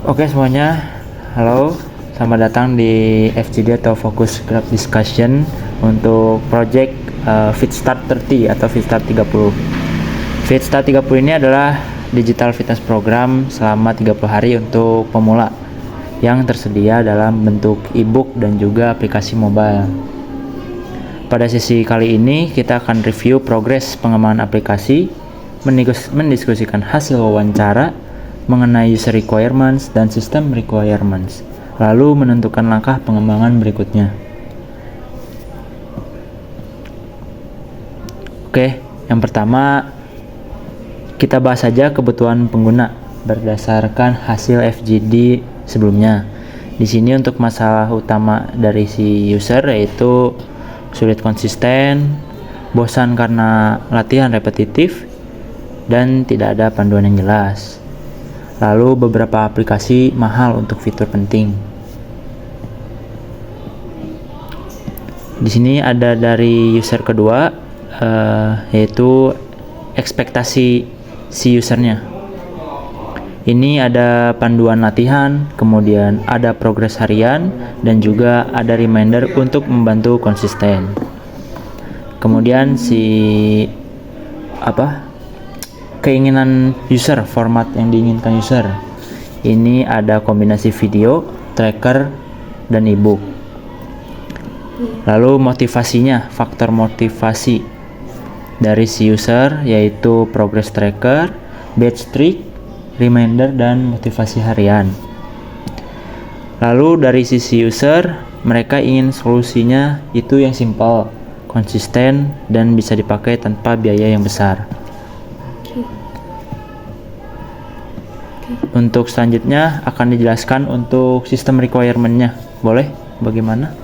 Oke semuanya, halo, selamat datang di FGD atau Focus Group Discussion untuk project FitStart 30 atau FitStart 30. FitStart 30 ini adalah digital fitness program selama 30 hari untuk pemula yang tersedia dalam bentuk e-book dan juga aplikasi mobile. Pada sesi kali ini kita akan review progres pengembangan aplikasi, mendiskusikan hasil wawancara mengenai user requirements dan system requirements, lalu menentukan langkah pengembangan berikutnya. Oke, yang pertama kita bahas saja kebutuhan pengguna berdasarkan hasil FGD sebelumnya. Di sini untuk masalah utama dari si user yaitu sulit konsisten, bosan karena latihan repetitif, dan tidak ada panduan yang jelas. Lalu beberapa aplikasi mahal untuk fitur penting. Di sini ada dari user kedua, yaitu ekspektasi si usernya. Ini ada panduan latihan, kemudian ada progres harian, dan juga ada reminder untuk membantu konsisten. Kemudian keinginan user, format yang diinginkan user. Ini ada kombinasi video, tracker, dan ebook. Lalu motivasinya, faktor motivasi dari si user yaitu progress tracker, batch streak, reminder, dan motivasi harian. Lalu dari sisi user, mereka ingin solusinya itu yang simple, konsisten, dan bisa dipakai tanpa biaya yang besar. Untuk selanjutnya akan dijelaskan untuk sistem requirement-nya. Boleh? Bagaimana?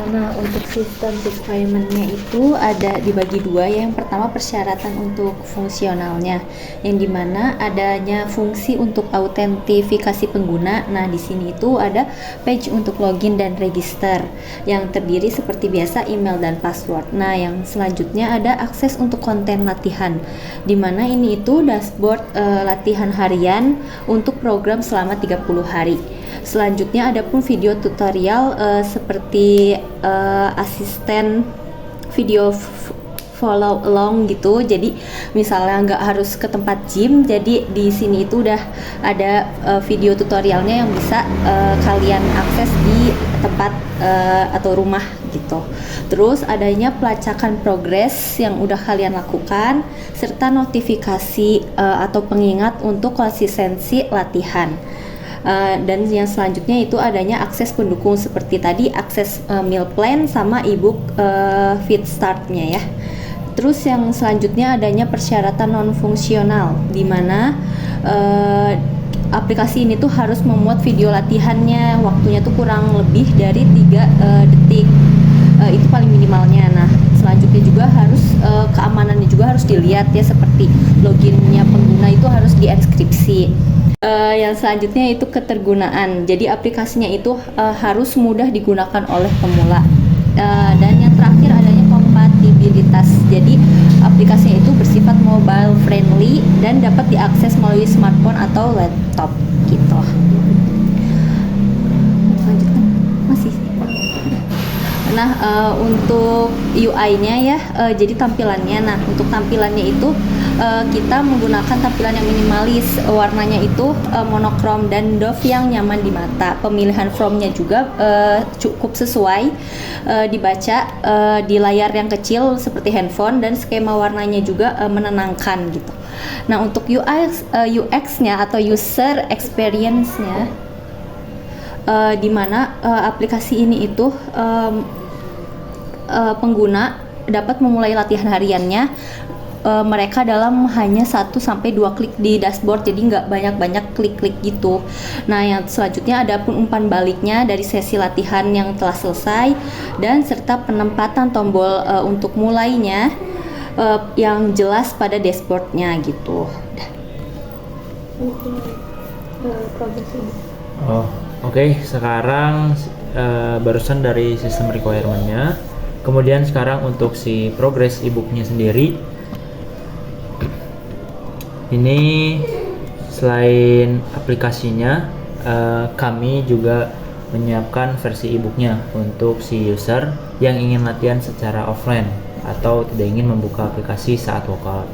Nah, untuk sistem requirement-nya itu ada dibagi dua. Yang pertama persyaratan untuk fungsionalnya, yang dimana adanya fungsi untuk autentifikasi pengguna. Nah, di sini itu ada page untuk login dan register, yang terdiri seperti biasa email dan password. Nah, yang selanjutnya ada akses untuk konten latihan, dimana ini itu dashboard latihan harian untuk program selama 30 hari. Selanjutnya ada pun video tutorial seperti asisten video follow along gitu. Jadi misalnya nggak harus ke tempat gym, jadi di sini itu udah ada video tutorialnya yang bisa kalian akses di tempat atau rumah gitu. Terus adanya pelacakan progres yang udah kalian lakukan, serta notifikasi atau pengingat untuk konsistensi latihan. Dan yang selanjutnya itu adanya akses pendukung seperti tadi, akses meal plan sama ebook FitStart-nya ya. Terus yang selanjutnya adanya persyaratan non-fungsional, di mana aplikasi ini tuh harus memuat video latihannya, waktunya tuh kurang lebih dari 3 detik. Itu paling minimalnya. Nah, selanjutnya juga harus keamanannya juga harus dilihat ya, seperti loginnya pengguna itu harus dienkripsi. Yang selanjutnya itu ketergunaan. Jadi aplikasinya itu harus mudah digunakan oleh pemula. Dan yang terakhir adanya kompatibilitas. Jadi aplikasinya itu bersifat mobile friendly dan dapat diakses melalui smartphone atau laptop gitu. Lanjutkan. Masih. Nah, untuk UI-nya ya, jadi tampilannya. Nah, untuk tampilannya itu kita menggunakan tampilan yang minimalis, warnanya itu monokrom dan doff yang nyaman di mata. Pemilihan font-nya juga cukup sesuai dibaca di layar yang kecil seperti handphone, dan skema warnanya juga menenangkan gitu. Nah, untuk UX-nya atau user experience-nya, di mana aplikasi ini itu pengguna dapat memulai latihan hariannya mereka dalam hanya 1-2 klik di dashboard, jadi nggak banyak-banyak klik-klik gitu. Nah, yang selanjutnya ada pun umpan baliknya dari sesi latihan yang telah selesai, dan serta penempatan tombol untuk mulainya yang jelas pada dashboardnya gitu. Oke, sekarang barusan dari sistem requirement-nya. Kemudian sekarang untuk si progress ebook-nya sendiri. Ini Selain aplikasinya, kami juga menyiapkan versi e-booknya untuk si user yang ingin latihan secara offline atau tidak ingin membuka aplikasi saat workout.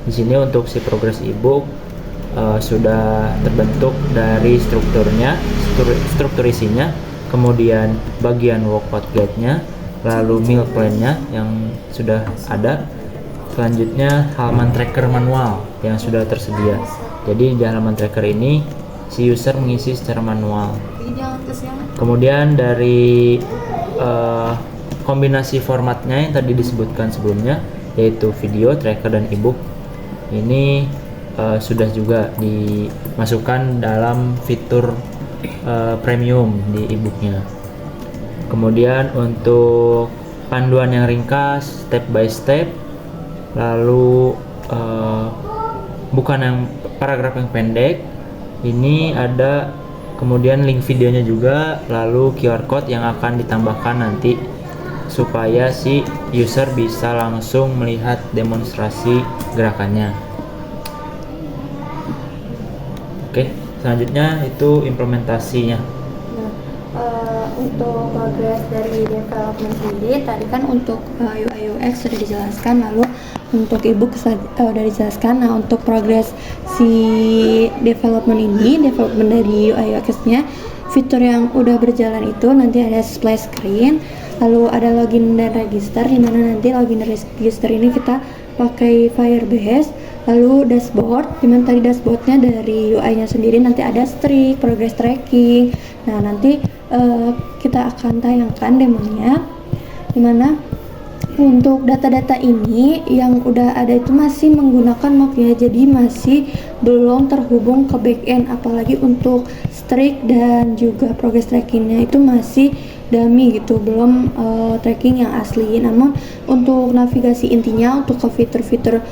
Di sini untuk si progress e-book sudah terbentuk dari struktur isinya, kemudian bagian workout guide-nya, lalu meal plan-nya yang sudah ada. Selanjutnya halaman tracker manual yang sudah tersedia. Jadi di halaman tracker ini si user mengisi secara manual. Kemudian dari kombinasi formatnya yang tadi disebutkan sebelumnya, yaitu video, tracker, dan ebook, ini sudah juga dimasukkan dalam fitur premium di ebooknya. Kemudian untuk panduan yang ringkas, step by step, lalu bukan yang paragraf yang pendek, ini ada kemudian link videonya juga, lalu QR code yang akan ditambahkan nanti supaya si user bisa langsung melihat demonstrasi gerakannya. Oke, selanjutnya itu implementasinya. Untuk progres dari development sendiri tadi kan untuk UI UX sudah dijelaskan, lalu untuk ebook sudah dijelaskan. Nah, untuk progres si development dari UI UX-nya, fitur yang udah berjalan itu nanti ada splash screen, lalu ada login dan register, dimana nanti login dan register ini kita pakai Firebase, lalu dashboard, dimana tadi dashboardnya dari UI-nya sendiri nanti ada streak, progress tracking. Nah, nanti kita akan tayangkan demonya, dimana untuk data-data ini yang udah ada itu masih menggunakan mock ya, jadi masih belum terhubung ke backend, apalagi untuk streak dan juga progress trackingnya itu masih dummy gitu, belum tracking yang asli. Namun untuk navigasi intinya, untuk ke fitur-fitur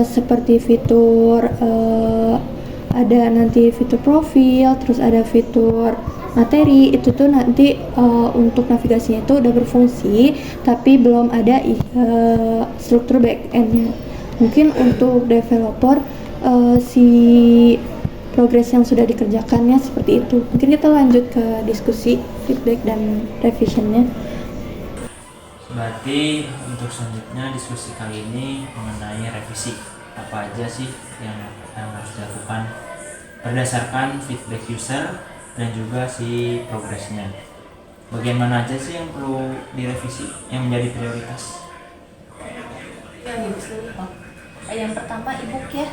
seperti fitur ada nanti fitur profil, terus ada fitur materi, itu tuh nanti untuk navigasinya itu udah berfungsi, tapi belum ada struktur backendnya. Mungkin untuk developer si progres yang sudah dikerjakannya seperti itu. Mungkin kita lanjut ke diskusi, feedback, dan revisionnya. Berarti untuk selanjutnya diskusi kali ini mengenai revisi. Apa aja sih yang harus dilakukan berdasarkan feedback user dan juga si progresnya. Bagian mana aja sih yang perlu direvisi, yang menjadi prioritas? Yang pertama ebook ya,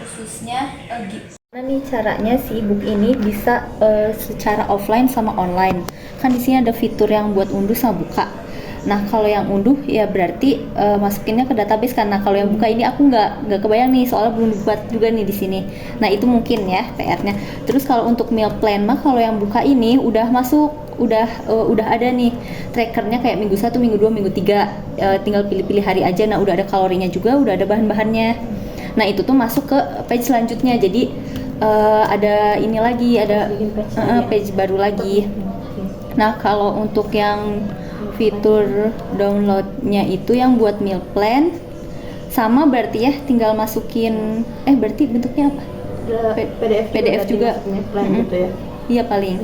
khususnya gimana nih caranya si ebook ini bisa secara offline sama online. Kan di sini ada fitur yang buat unduh sama buka. Nah, kalau yang unduh ya berarti masukinnya ke database kan. Nah, kalau yang buka ini aku nggak kebayang nih, soalnya belum dibuat juga nih di sini. Nah, itu mungkin ya PR-nya. Terus kalau untuk meal plan mah, kalau yang buka ini udah masuk, udah ada nih trackernya kayak minggu 1, minggu 2, minggu 3, tinggal pilih-pilih hari aja. Nah, udah ada kalorinya juga, udah ada bahan-bahannya. Nah, itu tuh masuk ke page selanjutnya. Jadi ada ini lagi, ada page baru lagi. Nah, kalau untuk yang fitur downloadnya itu yang buat meal plan sama berarti ya, tinggal masukin berarti bentuknya apa? PDF juga plan gitu ya. Iya paling.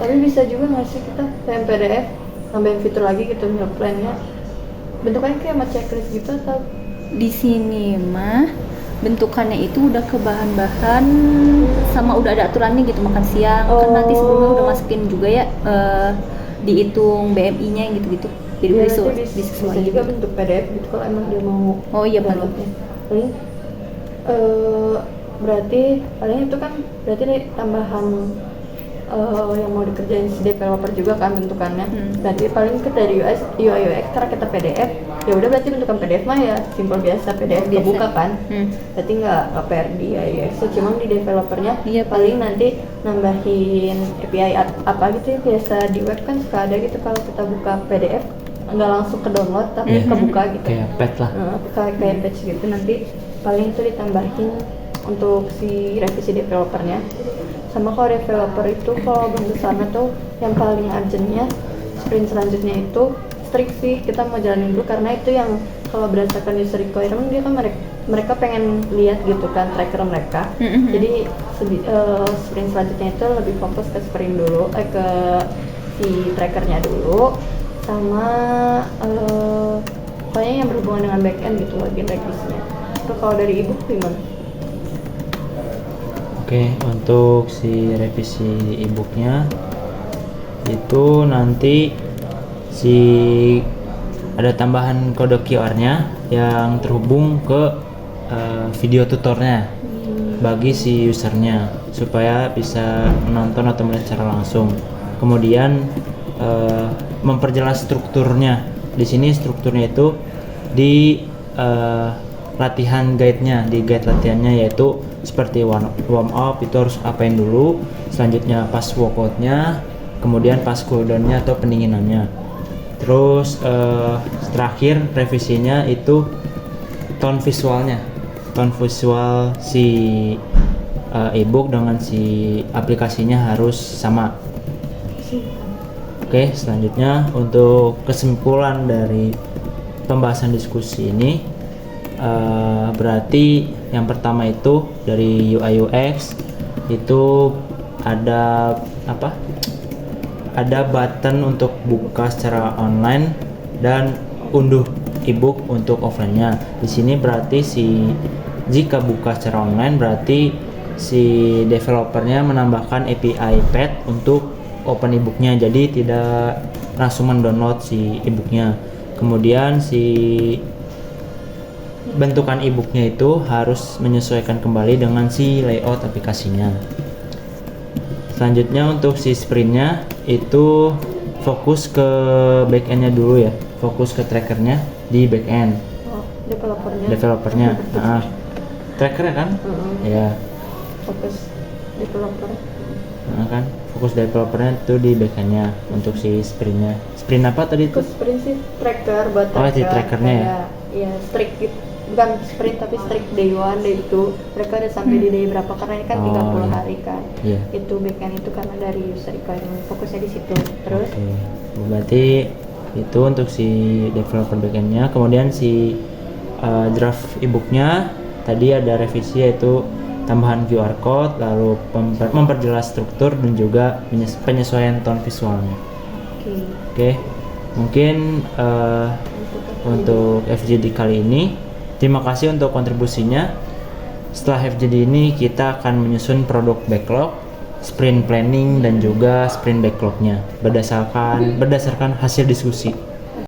Tapi bisa juga nggak sih kita kayak PDF tambahin fitur lagi gitu meal plannya, bentukannya kayak sama checklist gitu atau? Di sini mah bentukannya itu udah ke bahan-bahan sama udah ada aturannya gitu, makan siang kan nanti sebelumnya udah masukin juga ya, dihitung BMI-nya gitu-gitu. Jadi Ya, bisa juga bentuk PDF gitu kalau emang dia mau. Oh iya paling. Paling berarti paling itu kan berarti nih tambahan yang mau dikerjain si developer juga kan bentukannya. Berarti paling ke dari UI UX karena kita PDF, ya udah berarti bentukan PDF mah ya simpel biasa, PDF biasa. kebuka kan. Berarti nggak PR di UI UX, cuma di developernya paling nanti nambahin API apa gitu ya, biasa di web kan suka ada gitu kalau kita buka PDF nggak langsung ke download tapi kebuka gitu. Kayak patch lah. Kayak patch gitu, nanti paling itu ditambahin untuk si revisi developernya. Sama kalau developer itu kalau bentuk sana tuh yang paling urgentnya sprint selanjutnya itu strict sih, kita mau jalanin dulu karena itu yang kalau berdasarkan user requirement dia kan mereka pengen lihat gitu kan tracker mereka. Jadi sprint selanjutnya itu lebih fokus ke sprint dulu, ke si trackernya dulu, sama pokoknya yang berhubungan dengan backend gitu bagian revisenya. Terus kalau dari ibu gimana? Oke, untuk si revisi e-booknya itu nanti si ada tambahan kode QR-nya yang terhubung ke video tutornya bagi si usernya supaya bisa menonton atau melihat secara langsung. Kemudian memperjelas strukturnya. Di sini strukturnya itu di latihan guide-nya, di guide latihannya yaitu seperti warm up itu harus apain dulu, selanjutnya pas workout-nya, kemudian pas cooldown-nya atau pendinginannya. Terus terakhir revisinya itu tone visualnya, tone visual si e-book dengan si aplikasinya harus sama. Oke, selanjutnya untuk kesimpulan dari pembahasan diskusi ini, berarti yang pertama itu dari UI UX itu ada apa? Ada button untuk buka secara online dan unduh ebook untuk offline-nya. Di sini berarti jika buka secara online berarti si developernya menambahkan API path untuk open ebooknya, jadi tidak langsung mendownload si ebooknya. Kemudian si bentukan ebooknya itu harus menyesuaikan kembali dengan si layout aplikasinya. Selanjutnya untuk si sprintnya itu fokus ke backendnya dulu ya, fokus ke trackernya di backend. Developernya. Trackernya kan? Ya. Fokus developer. Kan fokus developernya itu di backendnya untuk si sprintnya. Sprint apa tadi itu? Sprint sih tracker buat tracker. Oh, si trackernya ya? Iya, strict gitu. Bukan sprint tapi strict day 1, day 2. Mereka udah sampai di day berapa karena ini kan 30 hari kan. Iya. Itu backend itu karena dari user requirement. Fokusnya di situ. Terus berarti itu untuk si developer backendnya. Kemudian si draft ebooknya tadi ada revisi yaitu tambahan QR code, lalu memperjelas struktur dan juga penyesuaian tone visualnya. Oke. Mungkin untuk FGD kali ini terima kasih untuk kontribusinya. Setelah FGD ini kita akan menyusun produk backlog, sprint planning dan juga sprint backlognya berdasarkan hasil diskusi.